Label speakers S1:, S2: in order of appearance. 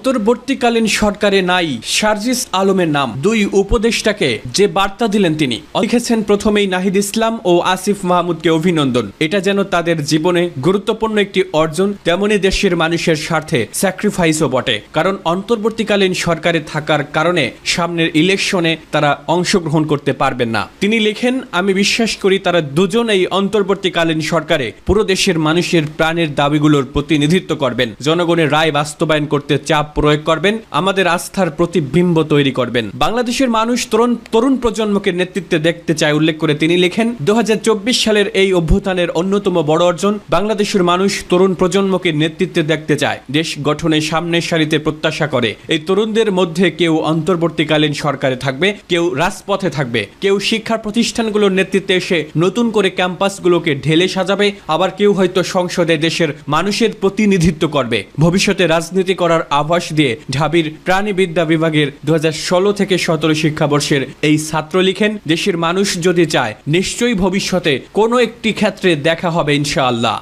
S1: অন্তর্বর্তীকালীন সরকারে নাই সার্জিস আলমের নাম। দুই উপদেষ্টাকে যে বার্তা দিলেন তিনি লিখেছেন, প্রথমেই নাহিদ ইসলাম ও আসিফ মাহমুদকে অভিনন্দন। এটা যেন তাদের জীবনে গুরুত্বপূর্ণ একটি অর্জন, তেমনি দেশের মানুষের স্বার্থে স্যাক্রিফাইসও বটে। কারণ অন্তর্বর্তীকালীন সরকারে থাকার কারণে সামনের ইলেকশনে তারা অংশগ্রহণ করতে পারবেন না। তিনি লেখেন, আমি বিশ্বাস করি তারা দুজন এই অন্তর্বর্তীকালীন সরকারে পুরো দেশের মানুষের প্রাণের দাবিগুলোর প্রতিনিধিত্ব করবেন, জনগণের রায় বাস্তবায়ন করতে চাপ প্রয়োগ করবেন, আমাদের আস্থার প্রতিবিম্ব তৈরি করবেন। বাংলাদেশের মানুষ তরুণ প্রজন্মকে নেতৃত্বে দেখতে চায় উল্লেখ করে তিনি লেখেন, 2024 সালের এই অভ্যুত্থানের অন্যতম বড় অর্জন, বাংলাদেশের মানুষ তরুণ প্রজন্মকে নেতৃত্বে দেখতে চায়, দেশ গঠনে সামনের সারিতে প্রত্যাশা করে। এই তরুণদের মধ্যে কেউ অন্তর্বর্তীকালীন সরকারে থাকবে, কেউ রাজপথে থাকবে, কেউ শিক্ষা প্রতিষ্ঠানগুলোর নেতৃত্বে এসে নতুন করে ক্যাম্পাসগুলোকে ঢেলে সাজাবে, আবার কেউ হয়তো সংসদে দেশের মানুষের প্রতিনিধিত্ব করবে। ভবিষ্যতে রাজনীতি করার আভাস দিয়ে ঢাবির প্রাণীবিদ্যা বিভাগের 2016 থেকে 17 শিক্ষাবর্ষের এই ছাত্র লিখেন, দেশের মানুষ যদি চায় নিশ্চয়ই ভবিষ্যতে কোনো একটি ক্ষেত্রে দেখা হবে ইনশাআল্লাহ।